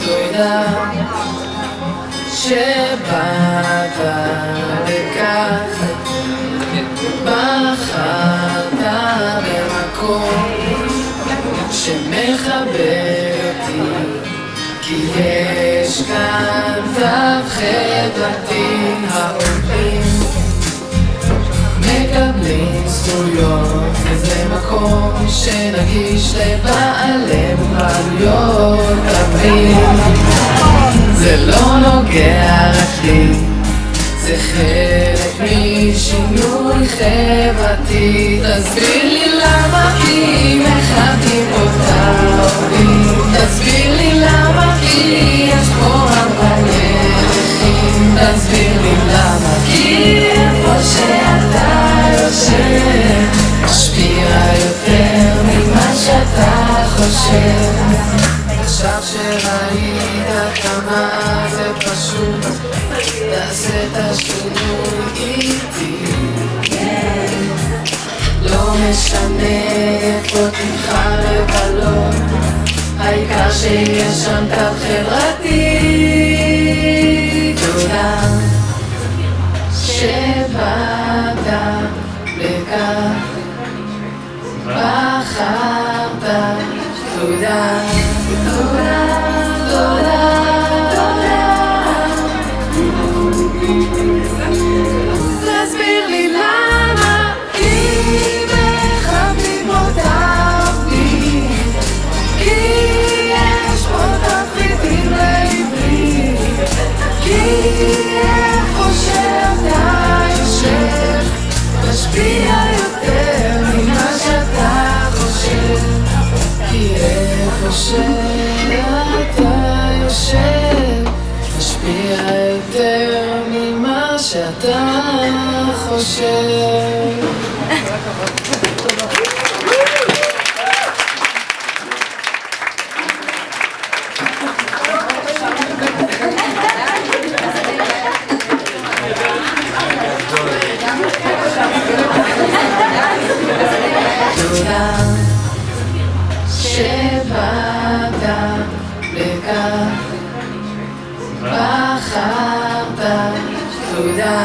תודה שבאת לכאן, בחרת במקום שמכבד אותי, כי יש כאן תו חברתי. העובדים מקבלים זכויות, וזה מקום שנגיש לבעלי מוגבלויות רבים. זה לא נוגע רק לי, זה חלק משינוי חברתי. תסביר לי למה, כי מכבדים אותה עובדים. תסביר לי למה, כי יש פה הרבה נכים. תסביר לי למה, כי איפה שאתה יושב משפיע יותר ממה שאתה חושב. עכשיו שראית כמה זה פשוט, תעשה את השינוי איתי. לא משנה איפה תבחר לבלות, העיקר שיש שם תו חברתי. תודה שבאת לכאן, בחרת. תודה, תודה, תודה, תודה. תסביר לי למה, כי מכבדים אותה עובדים, כי יש פה תפריטים לעברית, כי איפה שאתה יושב משפיע יותר ממה שאתה חושב. כי איפה שאתה יושב משפיע יותר ממה שאתה חושב. תודה שבאת לכאן, בחרת. תודה